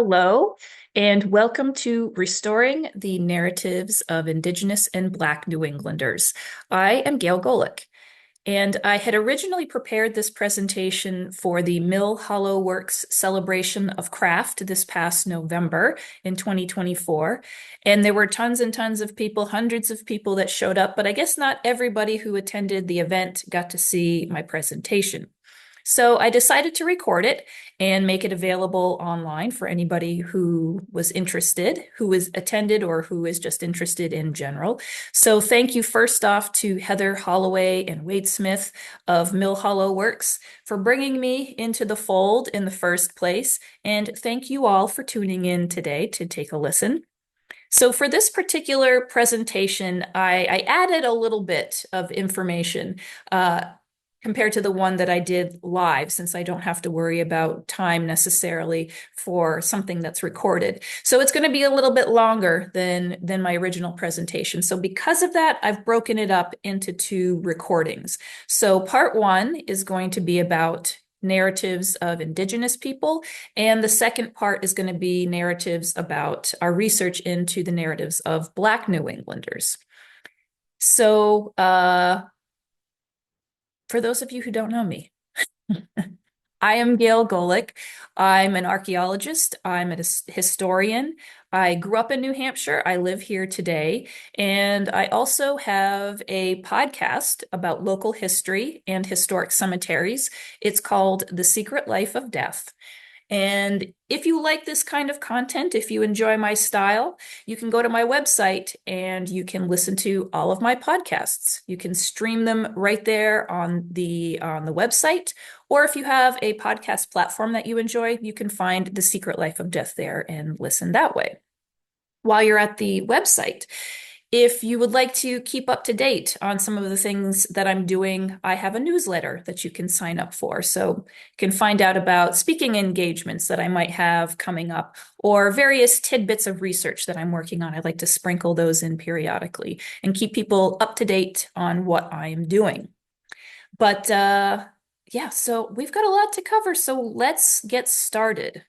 Hello, and welcome to Restoring the Narratives of Indigenous and Black New Englanders. I am Gail Golec, and I had originally prepared this presentation for the Mill Hollow Works Celebration of Craft this past November in 2024. And there were tons and tons of people, hundreds of people that showed up, but I guess not everybody who attended the event got to see my presentation. So I decided to record it and make it available online for anybody who was interested, who was attended, or who is just interested in general. So thank you first off to Heather Holloway and Wade Smith of Mill Hollow Works for bringing me into the fold in the first place. And thank you all for tuning in today to take a listen. So for this particular presentation, I added a little bit of information. Compared to the one that I did live, since I don't have to worry about time necessarily for something that's recorded. So it's going to be a little bit longer than my original presentation. So because of that, I've broken it up into two recordings. So part one is going to be about narratives of Indigenous people, and the second part is going to be narratives about our research into the narratives of Black New Englanders. So, for those of you who don't know me, I am Gail Golec. I'm an archaeologist. I'm a historian. I grew up in New Hampshire. I live here today. And I also have a podcast about local history and historic cemeteries. It's called The Secret Life of Death. And if you like this kind of content, if you enjoy my style, you can go to my website and you can listen to all of my podcasts. You can stream them right there on the website, or if you have a podcast platform that you enjoy, you can find The Secret Life of Death there and listen that way. While you're at the website, if you would like to keep up to date on some of the things that I'm doing, I have a newsletter that you can sign up for. So you can find out about speaking engagements that I might have coming up or various tidbits of research that I'm working on. I like to sprinkle those in periodically and keep people up to date on what I am doing. But yeah, so we've got a lot to cover. So let's get started.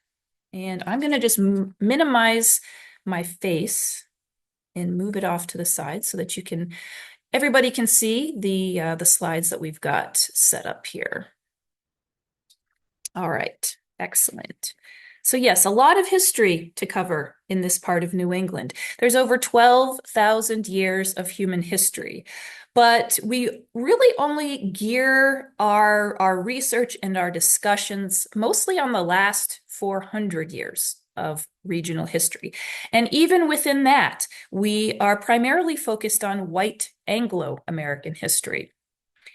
And I'm going to just minimize my face and move it off to the side so that everybody can see the slides that we've got set up here. All right, excellent. So yes, a lot of history to cover in this part of New England. There's over 12,000 years of human history, but we really only gear our research and our discussions mostly on the last 400 years of regional history. And even within that, we are primarily focused on white Anglo-American history.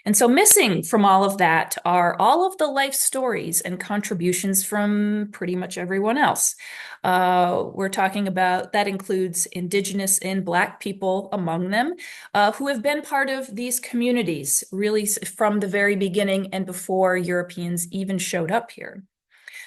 And so missing from all of that are all of the life stories and contributions from pretty much everyone else. We're talking about, that includes Indigenous and Black people among them, who have been part of these communities really from the very beginning and before Europeans even showed up here.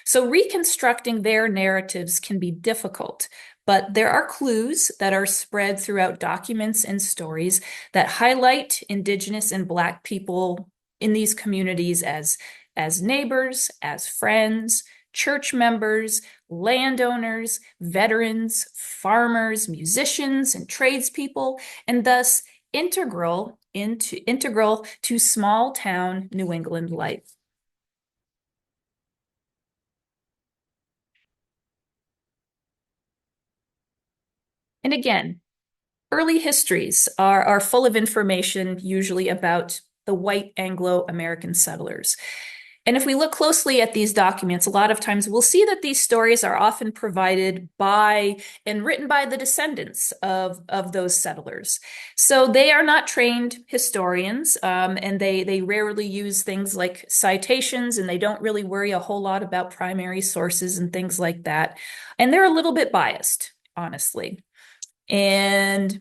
So reconstructing their narratives can be difficult, but there are clues that are spread throughout documents and stories that highlight Indigenous and Black people in these communities as neighbors, as friends, church members, landowners, veterans, farmers, musicians, and tradespeople, and thus integral to small town New England life. And again, early histories are full of information, usually about the white Anglo-American settlers. And if we look closely at these documents, a lot of times we'll see that these stories are often provided by and written by the descendants of those settlers. So they are not trained historians, and they rarely use things like citations, and they don't really worry a whole lot about primary sources and things like that. And they're a little bit biased, honestly. And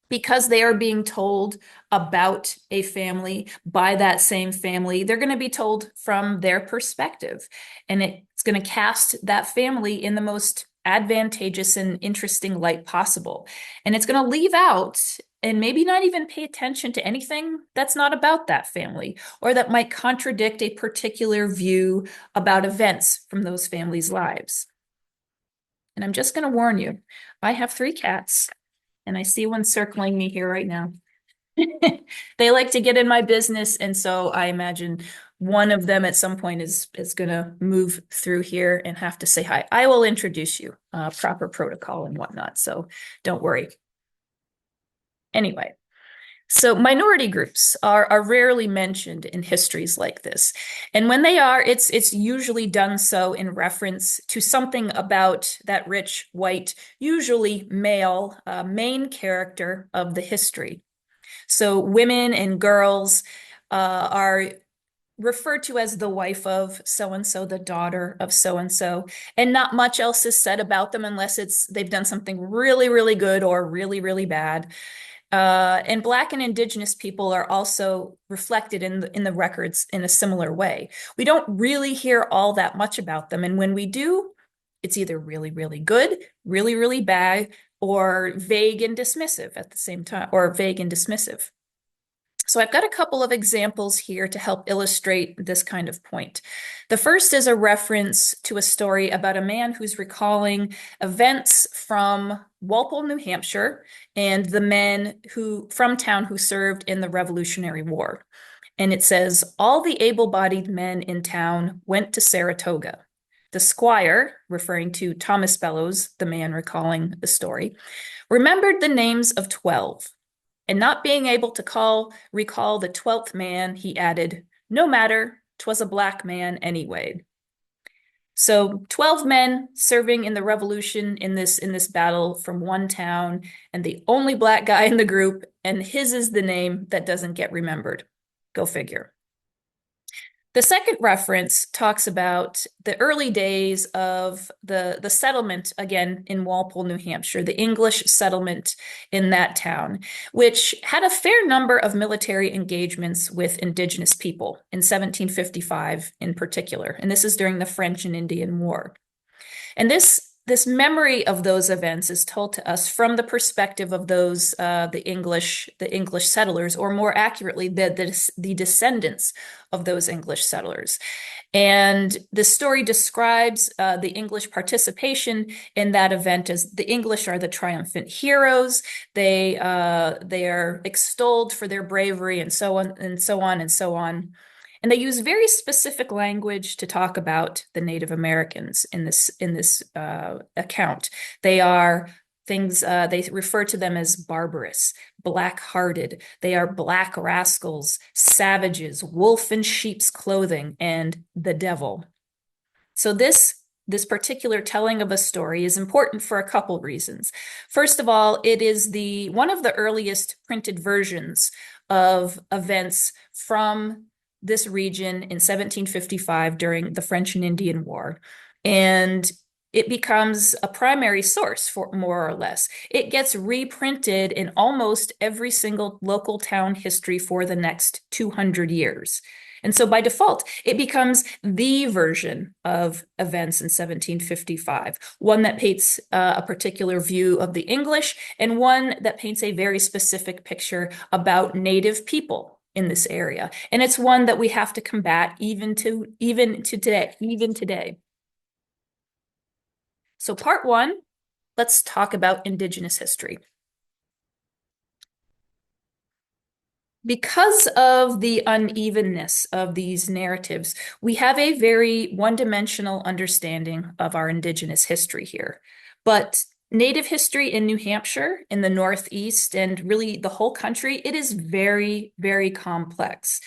because they are being told about a family by that same family, they're going to be told from their perspective. And it's going to cast that family in the most advantageous and interesting light possible. And it's going to leave out and maybe not even pay attention to anything that's not about that family or that might contradict a particular view about events from those families' lives. And I'm just going to warn you, I have three cats, and I see one circling me here right now. They like to get in my business, and so I imagine one of them at some point is going to move through here and have to say hi. I will introduce you, proper protocol and whatnot, so don't worry. Anyway, so minority groups are rarely mentioned in histories like this. And when they are, it's usually done so in reference to something about that rich, white, usually male, main character of the history. So women and girls are referred to as the wife of so-and-so, the daughter of so-and-so, and not much else is said about them unless they've done something really, really good or really, really bad. And Black and Indigenous people are also reflected in the records in a similar way. We don't really hear all that much about them, and when we do, it's either really, really good, really, really bad, or vague and dismissive at the same time, or vague and dismissive. So I've got a couple of examples here to help illustrate this kind of point. The first is a reference to a story about a man who's recalling events from Walpole, New Hampshire, and the men from town who served in the Revolutionary War. And it says, all the able-bodied men in town went to Saratoga. The squire, referring to Thomas Bellows, the man recalling the story, remembered the names of 12. And not being able to recall the 12th man, he added, no matter, 'twas a black man anyway. So 12 men serving in the revolution in this battle from one town, and the only black guy in the group, and his is the name that doesn't get remembered. Go figure. The second reference talks about the early days of the settlement, again, in Walpole, New Hampshire, the English settlement in that town, which had a fair number of military engagements with Indigenous people in 1755 in particular. And this is during the French and Indian War. And this memory of those events is told to us from the perspective of those the English settlers, or more accurately, the descendants of those English settlers. And the story describes the English participation in that event as the English are the triumphant heroes. They are extolled for their bravery, and so on and so on and so on. And they use very specific language to talk about the Native Americans in this account. They are things, they refer to them as barbarous, black-hearted. They are black rascals, savages, wolf in sheep's clothing, and the devil. So this particular telling of a story is important for a couple reasons. First of all, it is one of the earliest printed versions of events from this region in 1755 during the French and Indian War. And it becomes a primary source, for more or less. It gets reprinted in almost every single local town history for the next 200 years. And so by default, it becomes the version of events in 1755, one that paints a particular view of the English, and one that paints a very specific picture about Native people in this area. And it's one that we have to combat even today. So part one, let's talk about Indigenous history. Because of the unevenness of these narratives, we have a very one-dimensional understanding of our Indigenous history here. But Native history in New Hampshire, in the Northeast, and really the whole country, it is very, very complex.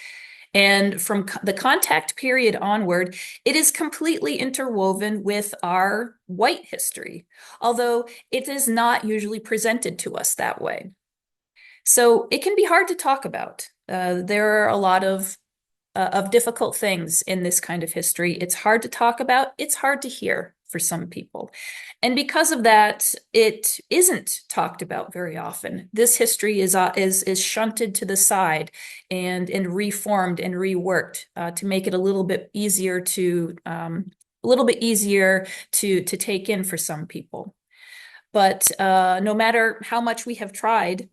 And from the contact period onward, it is completely interwoven with our white history, although it is not usually presented to us that way. So it can be hard to talk about. There are a lot of difficult things in this kind of history. It's hard to talk about. It's hard to hear for some people. And because of that, it isn't talked about very often. This history is shunted to the side and reformed and reworked to make it a little bit easier to take in for some people. But no matter how much we have tried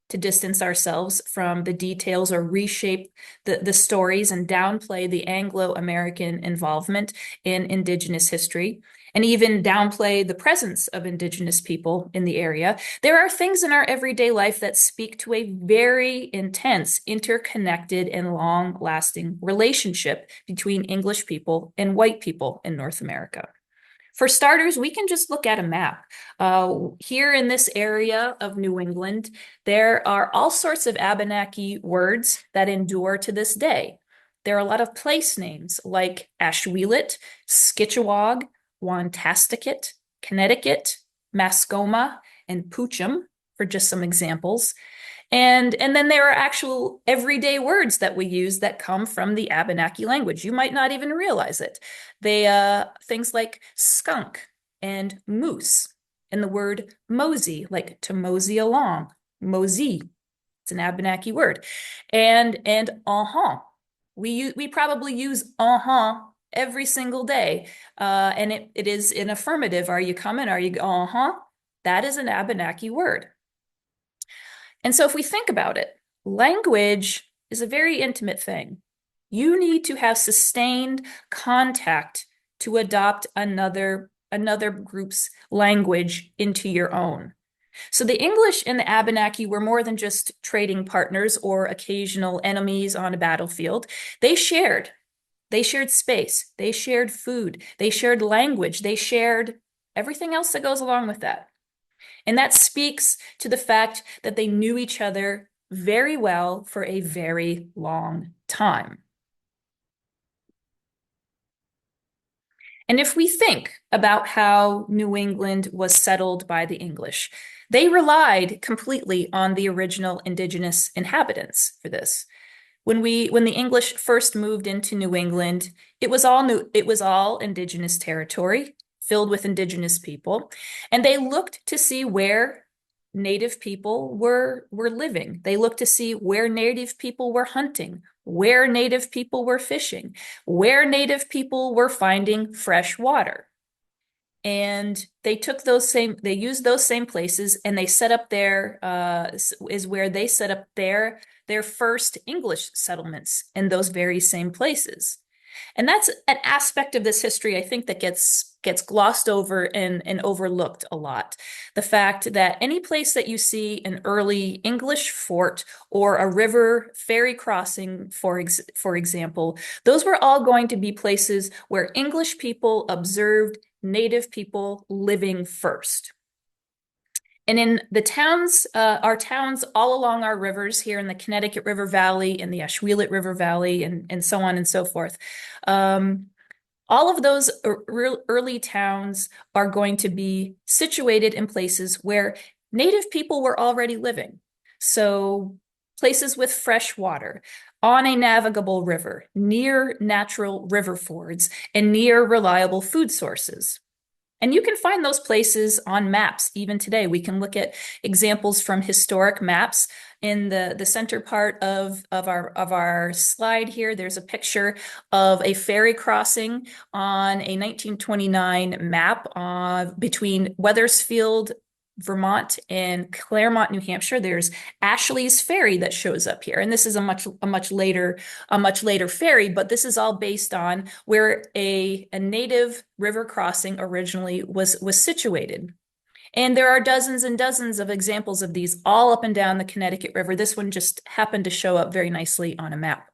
to distance ourselves from the details or reshape the stories and downplay the Anglo-American involvement in Indigenous history, and even downplay the presence of Indigenous people in the area, there are things in our everyday life that speak to a very intense, interconnected, and long-lasting relationship between English people and white people in North America. For starters, we can just look at a map. Here in this area of New England, there are all sorts of Abenaki words that endure to this day. There are a lot of place names like Ashwellet, Skitchawag, Wantasticket, Connecticut, Mascoma, and Poocham, for just some examples. And then there are actual everyday words that we use that come from the Abenaki language. You might not even realize it. They things like skunk and moose, and the word mosey, like to mosey along, mosey. It's an Abenaki word. And uh-huh. We probably use uh-huh every single day. And it is an affirmative. Are you coming? Are you uh-huh? That is an Abenaki word. And so if we think about it, language is a very intimate thing. You need to have sustained contact to adopt another group's language into your own. So the English and the Abenaki were more than just trading partners or occasional enemies on a battlefield. They shared. They shared space. They shared food. They shared language. They shared everything else that goes along with that. And that speaks to the fact that they knew each other very well for a very long time. And if we think about how New England was settled by the English, they relied completely on the original indigenous inhabitants for this. When the English first moved into New England, it was all indigenous territory filled with indigenous people, and they looked to see where native people were living. They looked to see where native people were hunting, where native people were fishing, where native people were finding fresh water. And they used those same places, and they set up is where they set up their first English settlements in those very same places. And that's an aspect of this history I think that gets glossed over and overlooked a lot. The fact that any place that you see an early English fort or a river ferry crossing, for example, those were all going to be places where English people observed native people living first. And in the towns, our towns all along our rivers here in the Connecticut River Valley, in the Ashwellet River Valley, and so on and so forth, all of those early towns are going to be situated in places where native people were already living. So places with fresh water, on a navigable river, near natural river fords, and near reliable food sources. And you can find those places on maps even today. We can look at examples from historic maps. In the center part of our slide here, there's a picture of a ferry crossing on a 1929 map between Wethersfield, Vermont, and Claremont, New Hampshire. There's Ashley's Ferry that shows up here, and this is a much later ferry, but this is all based on where a native river crossing originally was situated. And there are dozens and dozens of examples of these all up and down the Connecticut River. This one just happened to show up very nicely on a map.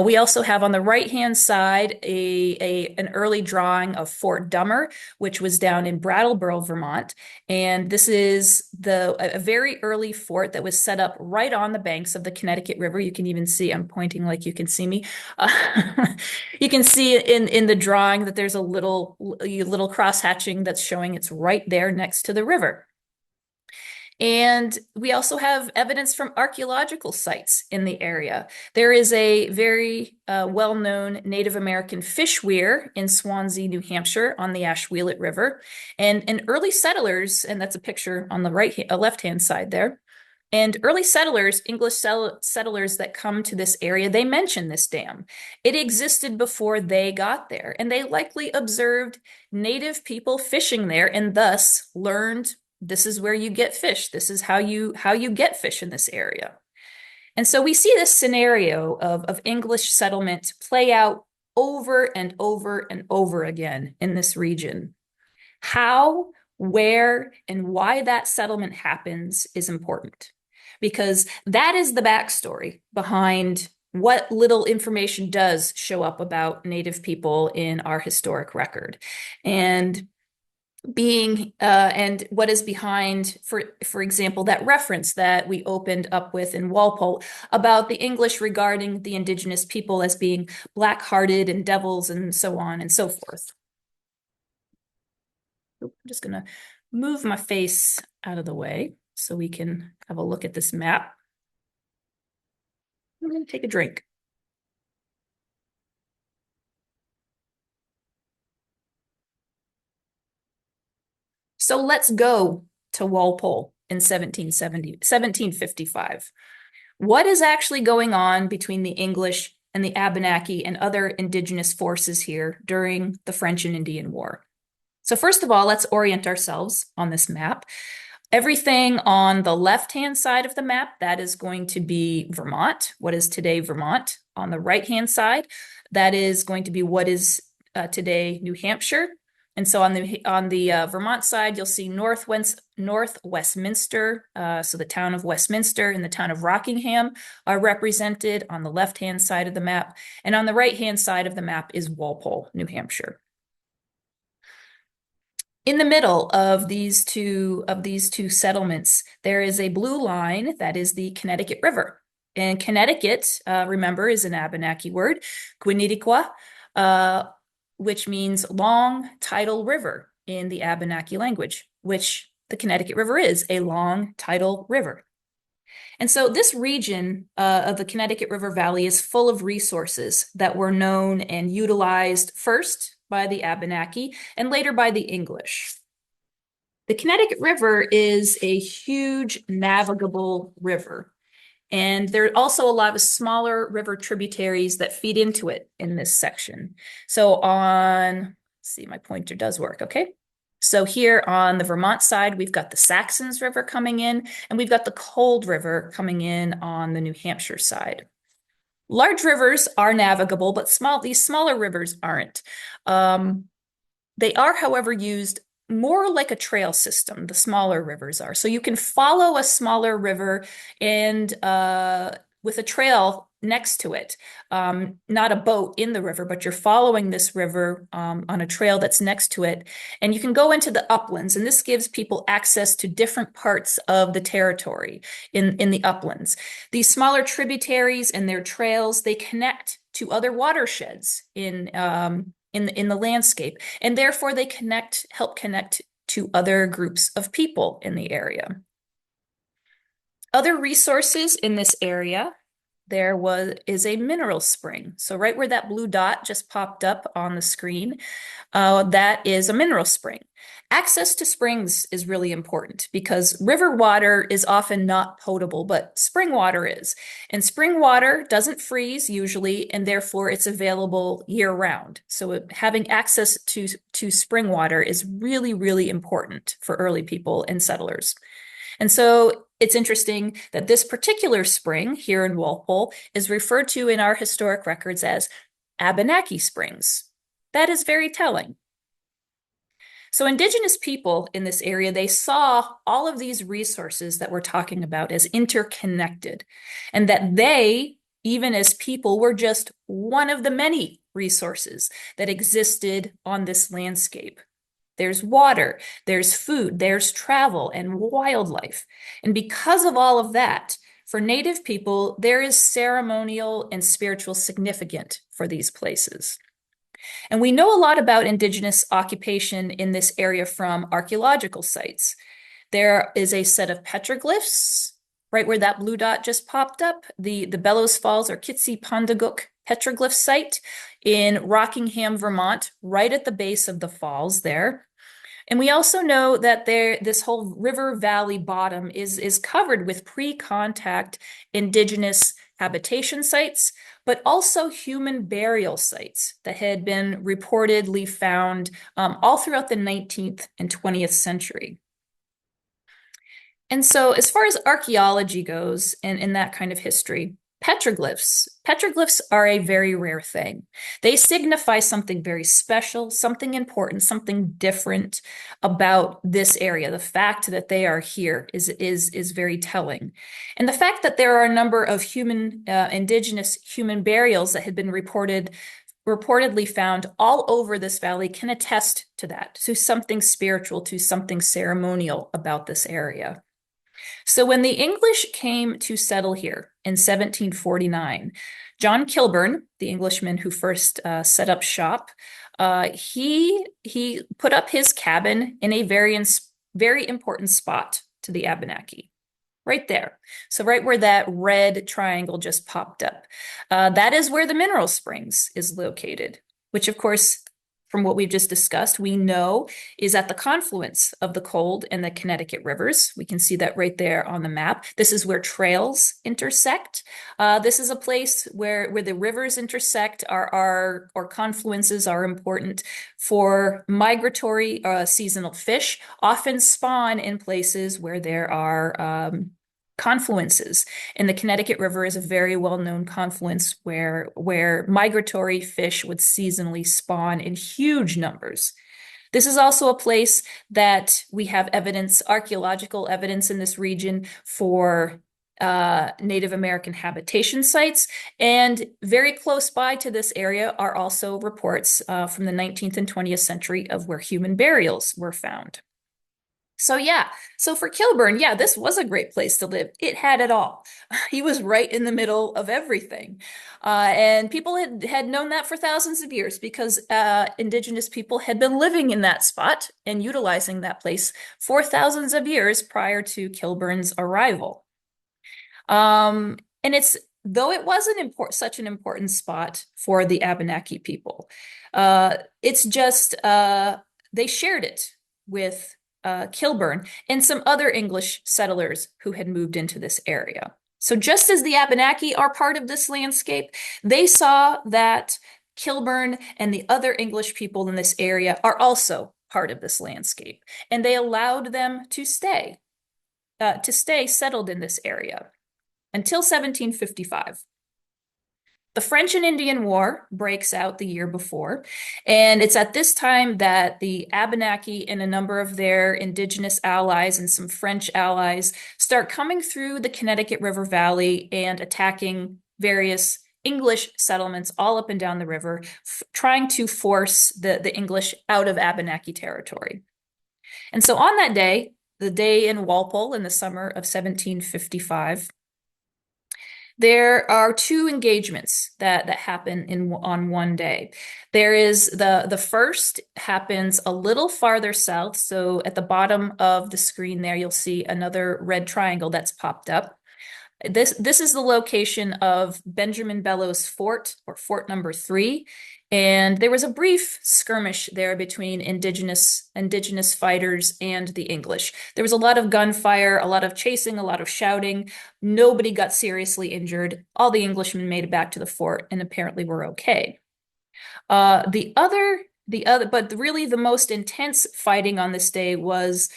We also have on the right-hand side an early drawing of Fort Dummer, which was down in Brattleboro, Vermont. And this is a very early fort that was set up right on the banks of the Connecticut River. You can even see, I'm pointing like you can see me. You can see in the drawing that there's a little cross-hatching that's showing it's right there next to the river. And we also have evidence from archaeological sites in the area. There is a very well-known Native American fish weir in Swansea, New Hampshire on the Ashwellet River. And early settlers, and that's a picture on the left-hand side there, and early settlers, English settlers that come to this area, they mention this dam. It existed before they got there, and they likely observed native people fishing there and thus learned this is where you get fish. This is how you get fish in this area. And so we see this scenario of English settlement play out over and over and over again in this region. How, where, and why that settlement happens is important because that is the backstory behind what little information does show up about Native people in our historic record. And and what is behind, for example, that reference that we opened up with in Walpole about the English regarding the Indigenous people as being black-hearted and devils and so on and so forth. I'm just going to move my face out of the way so we can have a look at this map. I'm going to take a drink. So let's go to Walpole in 1755. What is actually going on between the English and the Abenaki and other indigenous forces here during the French and Indian War? So first of all, let's orient ourselves on this map. Everything on the left-hand side of the map, that is going to be Vermont, what is today Vermont. On the right-hand side, that is going to be what is today New Hampshire. And so on the Vermont side, you'll see North Westminster, so the town of Westminster and the town of Rockingham are represented on the left-hand side of the map. And on the right-hand side of the map is Walpole, New Hampshire. In the middle of these two settlements, there is a blue line that is the Connecticut River. And Connecticut, remember, is an Abenaki word, Gwinidikwa, which means long tidal river in the Abenaki language, which the Connecticut River is, a long tidal river. And so this region of the Connecticut River Valley is full of resources that were known and utilized first by the Abenaki and later by the English. The Connecticut River is a huge navigable river. And there are also a lot of smaller river tributaries that feed into it in this section. So let's see, my pointer does work, okay? So here on the Vermont side, we've got the Saxons River coming in, and we've got the Cold River coming in on the New Hampshire side. Large rivers are navigable, but these smaller rivers aren't. They are, however, used more like a trail system, the smaller rivers are. So you can follow a smaller river and with a trail next to it, not a boat in the river, but you're following this river on a trail that's next to it. And you can go into the uplands, and this gives people access to different parts of the territory in the uplands. These smaller tributaries and their trails, they connect to other watersheds in the landscape, and therefore they help connect to other groups of people in the area. Other resources in this area, is a mineral spring. So right where that blue dot just popped up on the screen, that is a mineral spring. Access to springs is really important because river water is often not potable, but spring water is. And spring water doesn't freeze usually, and therefore it's available year-round. So having access to spring water is really, really important for early people and settlers. And so it's interesting that this particular spring here in Walpole is referred to in our historic records as Abenaki Springs. That is very telling. So Indigenous people in this area, they saw all of these resources that we're talking about as interconnected, and that they, even as people, were just one of the many resources that existed on this landscape. There's water, there's food, there's travel and wildlife. And because of all of that, for Native people, there is ceremonial and spiritual significance for these places. And we know a lot about Indigenous occupation in this area from archaeological sites. There is a set of petroglyphs, right where that blue dot just popped up, the Bellows Falls or Kitsi Pondaguk petroglyph site in Rockingham, Vermont, right at the base of the falls there. And we also know that this whole river valley bottom is covered with pre-contact Indigenous habitation sites, but also human burial sites that had been reportedly found all throughout the 19th and 20th century. And so as far as archaeology goes and in that kind of history, Petroglyphs. Petroglyphs are a very rare thing. They signify something very special, something important, something different about this area. The fact that they are here is very telling. And the fact that there are a number of indigenous human burials that had been reportedly found all over this valley can attest to that, to something spiritual, to something ceremonial about this area. So when the English came to settle here in 1749, John Kilburn, the Englishman who first set up shop, he put up his cabin in a very important spot to the Abenaki. Right there. So right where that red triangle just popped up. That is where the mineral springs is located, which of course, from what we've just discussed, we know is at the confluence of the Cold and the Connecticut rivers. We can see that right there on the map. This is where trails intersect. This is a place where the rivers intersect, or confluences are important for migratory seasonal fish, often spawn in places where there are confluences. And the Connecticut River is a very well-known confluence where migratory fish would seasonally spawn in huge numbers. This is also a place that we have evidence, archaeological evidence in this region for Native American habitation sites. And very close by to this area are also reports from the 19th and 20th century of where human burials were found. So yeah, so for Kilburn, yeah, this was a great place to live. It had it all. He was right in the middle of everything. And people had known that for thousands of years because indigenous people had been living in that spot and utilizing that place for thousands of years prior to Kilburn's arrival. And though it was such an important spot for the Abenaki people, it's just they shared it with Kilburn and some other English settlers who had moved into this area. So just as the Abenaki are part of this landscape, they saw that Kilburn and the other English people in this area are also part of this landscape, and they allowed them to stay settled in this area until 1755. The French and Indian War breaks out the year before, and it's at this time that the Abenaki and a number of their indigenous allies and some French allies start coming through the Connecticut River Valley and attacking various English settlements all up and down the river, trying to force the English out of Abenaki territory. And so on that day, the day in Walpole in the summer of 1755, there are two engagements that happen on one day. There is the first happens a little farther south. So at the bottom of the screen there, you'll see another red triangle that's popped up. This is the location of Benjamin Bellows Fort, or Fort number 3. And there was a brief skirmish there between indigenous fighters and the English. There was a lot of gunfire, a lot of chasing, a lot of shouting. Nobody got seriously injured. All the Englishmen made it back to the fort and apparently were okay. But really the most intense fighting on this day was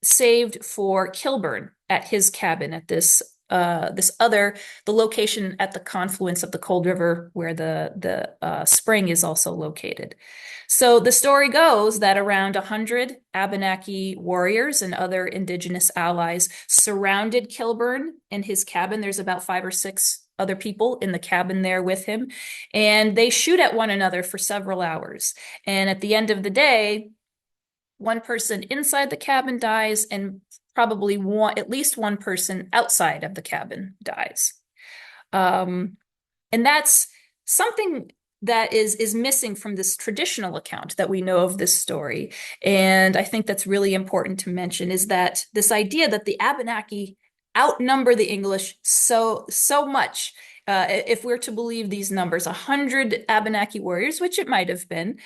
saved for Kilburn at his cabin at the location at the confluence of the Cold River where the spring is also located. So the story goes that around 100 Abenaki warriors and other indigenous allies surrounded Kilburn in his cabin. There's about 5 or 6 other people in the cabin there with him, and they shoot at one another for several hours. And at the end of the day, one person inside the cabin dies, and probably at least one person outside of the cabin dies. And that's something that is missing from this traditional account that we know of this story. And I think that's really important to mention, is that this idea that the Abenaki outnumber the English so much. If we're to believe these numbers, 100 Abenaki warriors, which it might have been,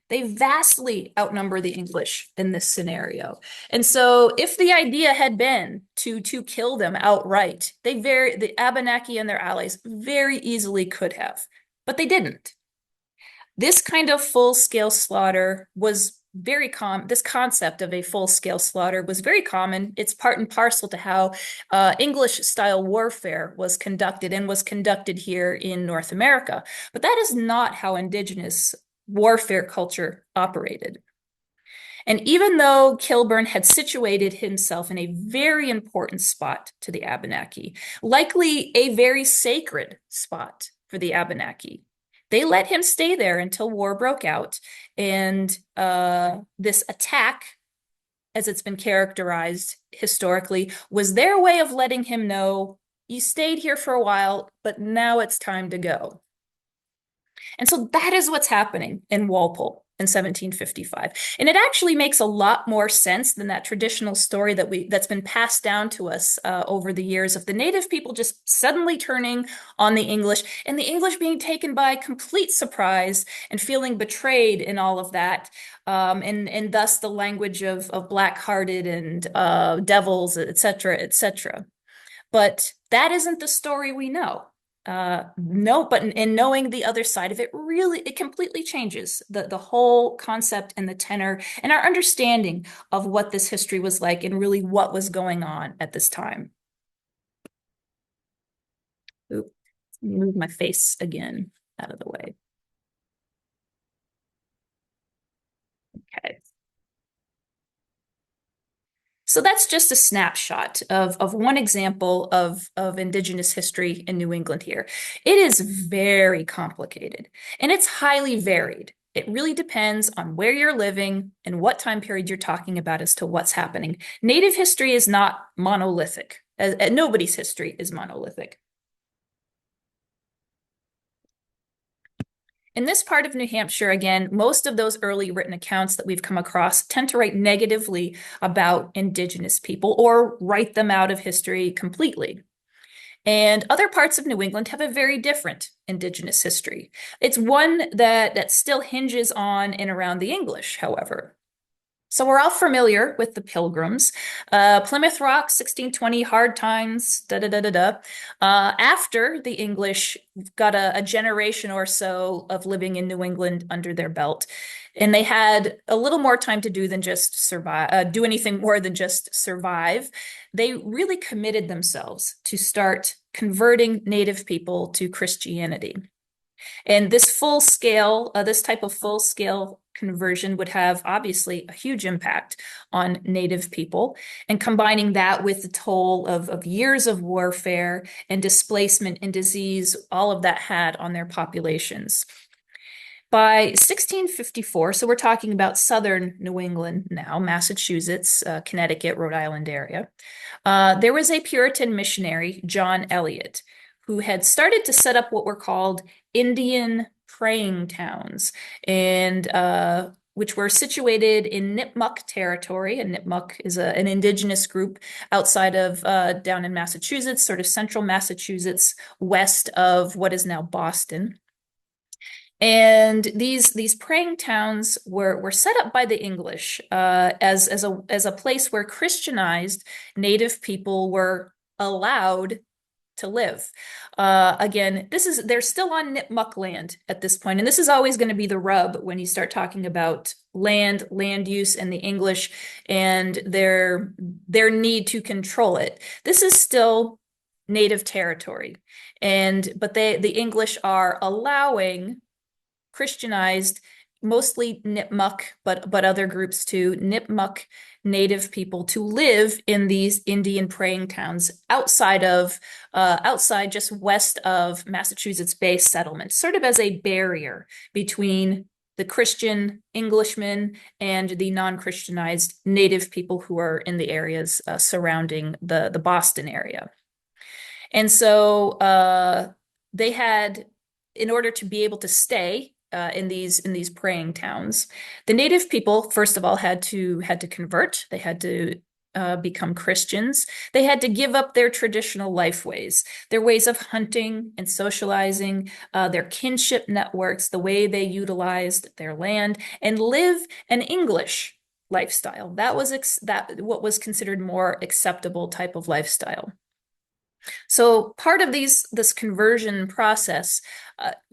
they vastly outnumber the English in this scenario. And so if the idea had been to kill them outright, the Abenaki and their allies very easily could have, but they didn't. This kind of full-scale slaughter was very common. This concept of a full-scale slaughter was very common. It's part and parcel to how English-style warfare was conducted and was conducted here in North America. But that is not how Indigenous warfare culture operated. And even though Kilburn had situated himself in a very important spot to the Abenaki, likely a very sacred spot for the Abenaki, they let him stay there until war broke out. And this attack, as it's been characterized historically, was their way of letting him know, you stayed here for a while, but now it's time to go. And so that is what's happening in Walpole in 1755. And it actually makes a lot more sense than that traditional story that's been passed down to us over the years of the native people just suddenly turning on the English and the English being taken by complete surprise and feeling betrayed in all of that. And thus the language of black-hearted and devils, et cetera, et cetera. But that isn't the story we know. No, but in knowing the other side of it, really, it completely changes the whole concept and the tenor and our understanding of what this history was like and really what was going on at this time. Oop, move my face again out of the way. Okay. So that's just a snapshot of one example of Indigenous history in New England here. It is very complicated and it's highly varied. It really depends on where you're living and what time period you're talking about as to what's happening. Native history is not monolithic. Nobody's history is monolithic. In this part of New Hampshire, again, most of those early written accounts that we've come across tend to write negatively about Indigenous people or write them out of history completely. And other parts of New England have a very different Indigenous history. It's one that still hinges on and around the English, however. So we're all familiar with the Pilgrims. Plymouth Rock, 1620, hard times, da da da da da. After the English got a generation or so of living in New England under their belt, and they had a little more time to do than just survive, do anything more than just survive. They really committed themselves to start converting Native people to Christianity. And this type of full scale conversion would have obviously a huge impact on Native people. And combining that with the toll of years of warfare and displacement and disease, all of that had on their populations. By 1654, so we're talking about southern New England now, Massachusetts, Connecticut, Rhode Island area, there was a Puritan missionary, John Eliot, who had started to set up what were called Indian praying towns, and which were situated in Nipmuc territory. And Nipmuc is an indigenous group outside of down in Massachusetts, sort of central Massachusetts, west of what is now Boston. And these praying towns were set up by the English as a place where Christianized Native people were allowed to live. Again, they're still on Nipmuc land at this point, and this is always going to be the rub when you start talking about land use, and the English and their need to control it. This is still Native territory, but the English are allowing Christianized, mostly Nipmuc, but other groups too, Nipmuc Native people to live in these Indian praying towns outside just west of Massachusetts-based settlements, sort of as a barrier between the Christian Englishmen and the non-Christianized Native people who are in the areas surrounding the Boston area. And so they had, in order to be able to stay in these praying towns, the Native people, first of all, had to convert. They had to become Christians. They had to give up their traditional life ways, their ways of hunting and socializing, their kinship networks, the way they utilized their land, and live an English lifestyle. That was what was considered more acceptable type of lifestyle. So part of this conversion process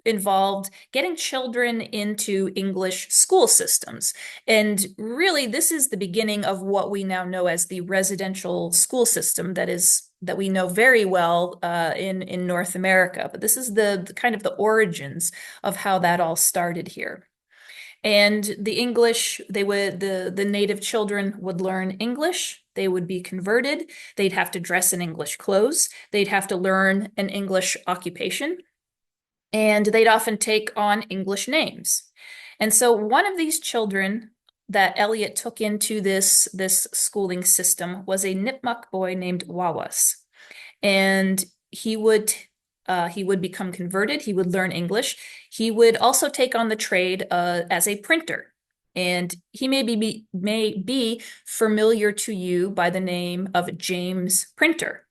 involved getting children into English school systems. And really, this is the beginning of what we now know as the residential school system that we know very well in North America. But this is the kind of the origins of how that all started here. And the English, the native children would learn English. They would be converted. They'd have to dress in English clothes. They'd have to learn an English occupation. And they'd often take on English names. And so one of these children that Eliot took into this schooling system was a Nipmuc boy named Wawas. And he would become converted. He would learn English. He would also take on the trade as a printer. And he may be familiar to you by the name of James Printer.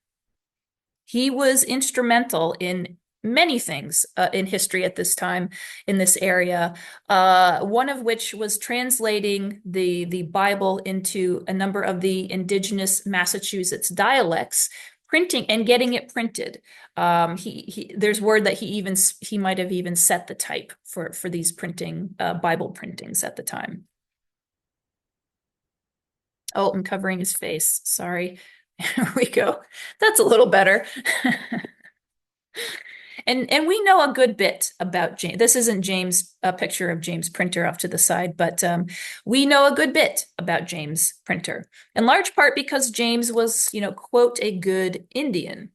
He was instrumental in many things in history at this time in this area, one of which was translating the Bible into a number of the indigenous Massachusetts dialects, printing and getting it printed. There's word that he might have even set the type for these printing Bible printings at the time. Oh, I'm covering his face. Sorry. There we go. That's a little better. And we know a good bit about James. This isn't James, a picture of James Printer off to the side, but we know a good bit about James Printer, in large part because James was, quote, a good Indian.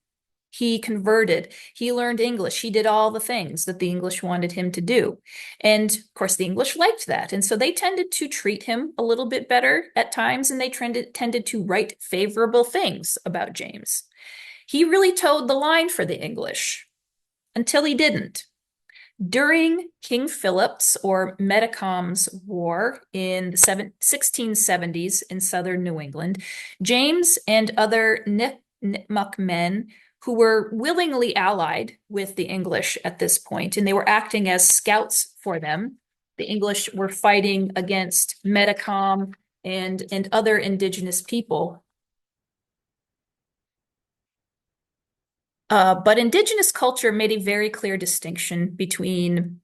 He converted, he learned English, he did all the things that the English wanted him to do. And of course, the English liked that. And so they tended to treat him a little bit better at times, and they tended to write favorable things about James. He really towed the line for the English until he didn't. During King Philip's or Metacom's War in the 1670s in southern New England, James and other Nipmuc men who were willingly allied with the English at this point, and they were acting as scouts for them. The English were fighting against Metacom and other indigenous people. But indigenous culture made a very clear distinction between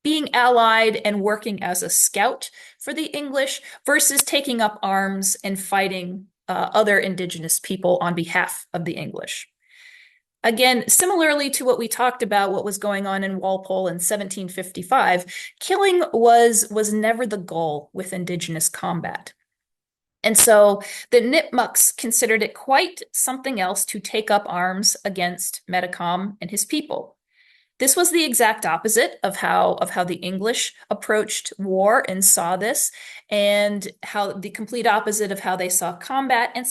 being allied and working as a scout for the English versus taking up arms and fighting other indigenous people on behalf of the English. Again, similarly to what we talked about, what was going on in Walpole in 1755, killing was never the goal with indigenous combat. And so the Nipmucs considered it quite something else to take up arms against Metacom and his people. This was the exact opposite of how the English approached war and saw this, and how the complete opposite of how they saw combat and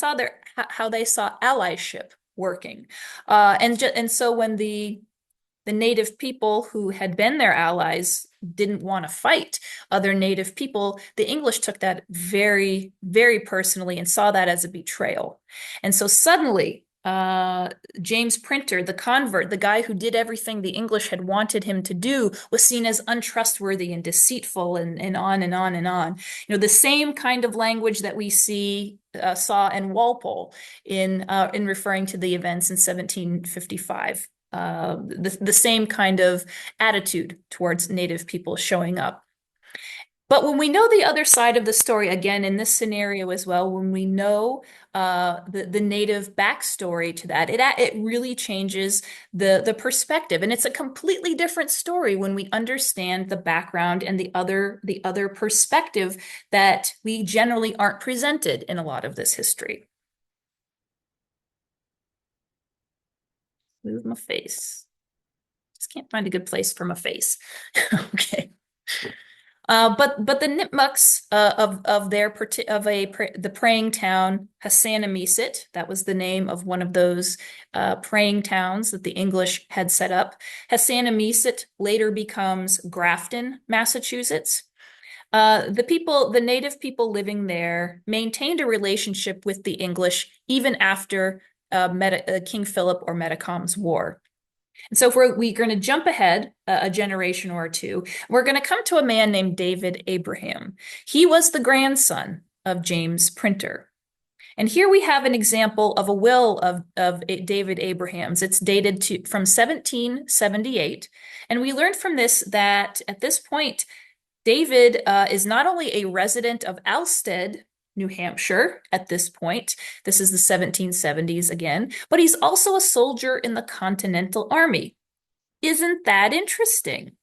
how they saw allyship working. And so when the native people who had been their allies didn't want to fight other native people, the English took that very, very personally and saw that as a betrayal. And so suddenly, James Printer, the convert, the guy who did everything the English had wanted him to do, was seen as untrustworthy and deceitful and on and on and on. The same kind of language that we saw in Walpole in referring to the events in 1755. The same kind of attitude towards Native people showing up. But when we know the other side of the story, again, in this scenario as well, when we know the Native backstory to that, it really changes the perspective. And it's a completely different story when we understand the background and the other perspective that we generally aren't presented in a lot of this history. Move my face. Just can't find a good place for my face. Okay. But the Nipmucs the praying town Hassanamisit, that was the name of one of those praying towns that the English had set up. Hassanamisit later becomes Grafton, Massachusetts. The native people living there maintained a relationship with the English even after King Philip or Metacom's War. And so if we're going to jump ahead a generation or two, we're going to come to a man named David Abraham. He was the grandson of James Printer. And here we have an example of a will of David Abraham's. It's dated from 1778. And we learned from this that at this point, David is not only a resident of Alstead, New Hampshire at this point, this is the 1770s again, but he's also a soldier in the Continental Army. Isn't that interesting?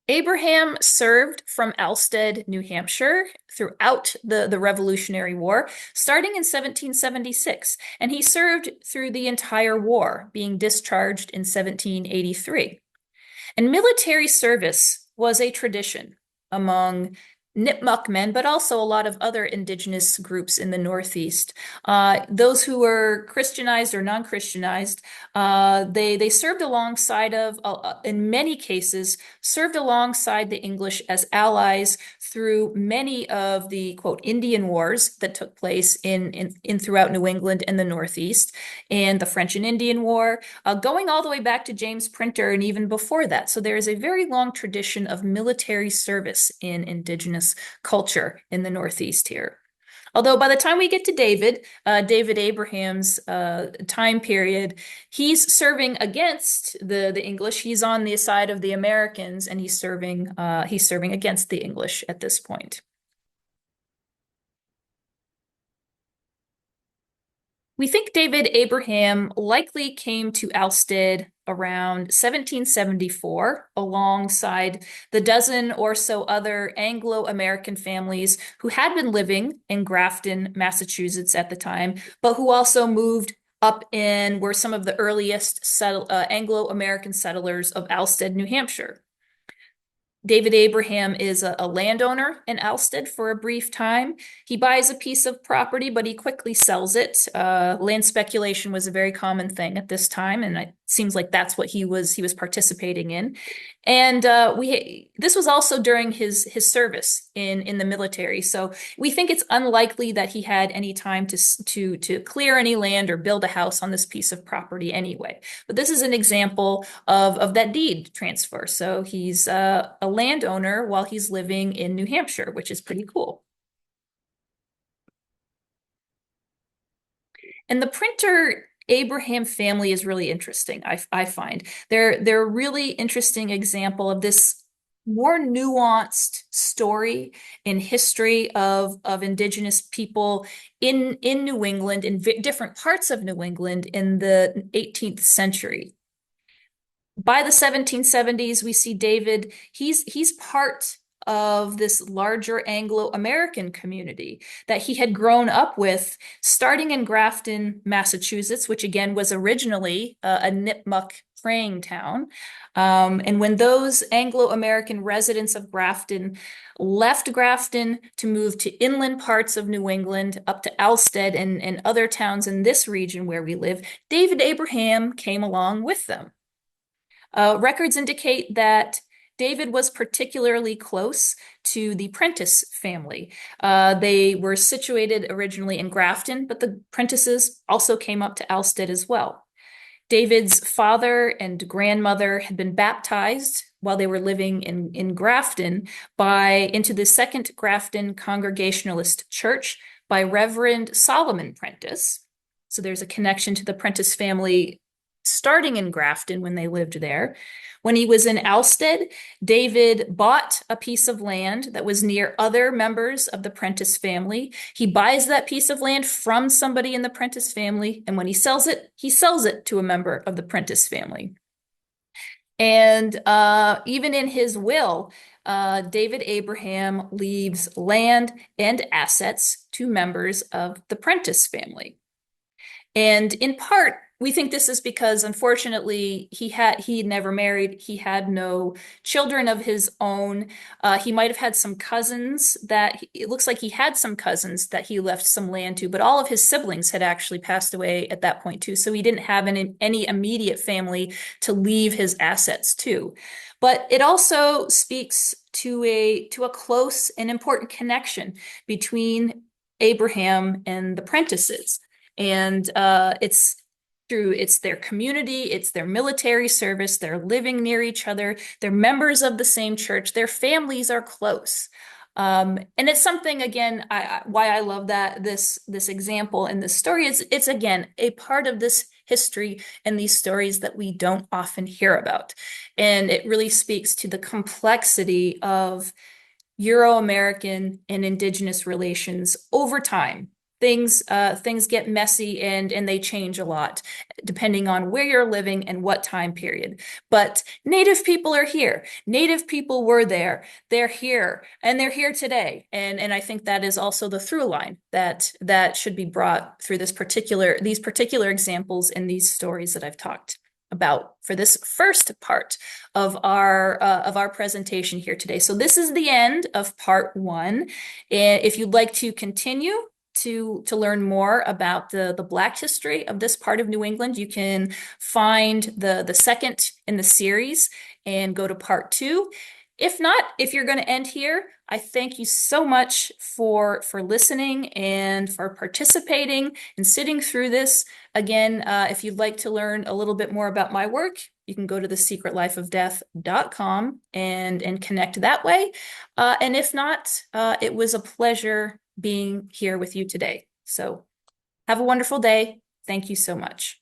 Abraham served from Alstead, New Hampshire throughout the Revolutionary War, starting in 1776, and he served through the entire war, being discharged in 1783. And military service was a tradition among Nipmuc men, but also a lot of other indigenous groups in the Northeast. Those who were Christianized or non-Christianized, they served alongside of, in many cases, served alongside the English as allies through many of the quote Indian wars that took place in throughout New England and the Northeast, and the French and Indian War, going all the way back to James Printer and even before that. So there is a very long tradition of military service in indigenous culture in the Northeast here. Although by the time we get to David Abraham's time period, he's serving against the English. He's on the side of the Americans, and he's serving against the English at this point. We think David Abraham likely came to Alstead around 1774 alongside the dozen or so other Anglo-American families who had been living in Grafton, Massachusetts at the time, but who also moved up in were some of the earliest Anglo-American settlers of Alstead, New Hampshire. David Abraham is a landowner in Alstead for a brief time. He buys a piece of property, but he quickly sells it. Land speculation was a very common thing at this time, and it seems like that's what he was participating in. And this was also during his service in the military. So we think it's unlikely that he had any time to clear any land or build a house on this piece of property anyway. But this is an example of that deed transfer. So he's a landowner while he's living in New Hampshire, which is pretty cool. And the printer Abraham family is really interesting, I find. They're a really interesting example of this more nuanced story in history of indigenous people in New England, in different parts of New England in the 18th century. By the 1770s, we see David, he's part of this larger Anglo-American community that he had grown up with, starting in Grafton, Massachusetts, which again was originally a Nipmuc praying town. And when those Anglo-American residents of Grafton left Grafton to move to inland parts of New England, up to Alstead and other towns in this region where we live, David Abraham came along with them. Records indicate that David was particularly close to the Prentice family. They were situated originally in Grafton, but the Prentices also came up to Alstead as well. David's father and grandmother had been baptized while they were living in Grafton into the Second Grafton Congregationalist Church by Reverend Solomon Prentice. So there's a connection to the Prentice family starting in Grafton when they lived there. When he was in Alstead, David bought a piece of land that was near other members of the Prentice family. He buys that piece of land from somebody in the Prentice family, and when he sells it to a member of the Prentice family. And even in his will, David Abraham leaves land and assets to members of the Prentice family. And in part, we think this is because, unfortunately, he never married. He had no children of his own. He might have had some cousins it looks like he had some cousins that he left some land to, but all of his siblings had actually passed away at that point too. So he didn't have any immediate family to leave his assets to. But it also speaks to a close and important connection between Abraham and the Prentices. And it's their community, it's their military service, they're living near each other, they're members of the same church, their families are close. And it's something, again, why I love that this example and this story is it's again a part of this history and these stories that we don't often hear about. And it really speaks to the complexity of Euro-American and Indigenous relations over time. Things get messy and they change a lot depending on where you're living and what time period. But Native people are here. Native people were there. They're here and they're here today. And I think that is also the through line that should be brought through these particular examples and these stories that I've talked about for this first part of our presentation here today. So this is the end of part one. And if you'd like to continue to learn more about the Black history of this part of New England, you can find the second in the series and go to part two. If not, if you're going to end here, I thank you so much for listening and for participating and sitting through this. Again, if you'd like to learn a little bit more about my work, you can go to thesecretlifeofdeath.com and connect that way. And if not, it was a pleasure being here with you today. So have a wonderful day. Thank you so much.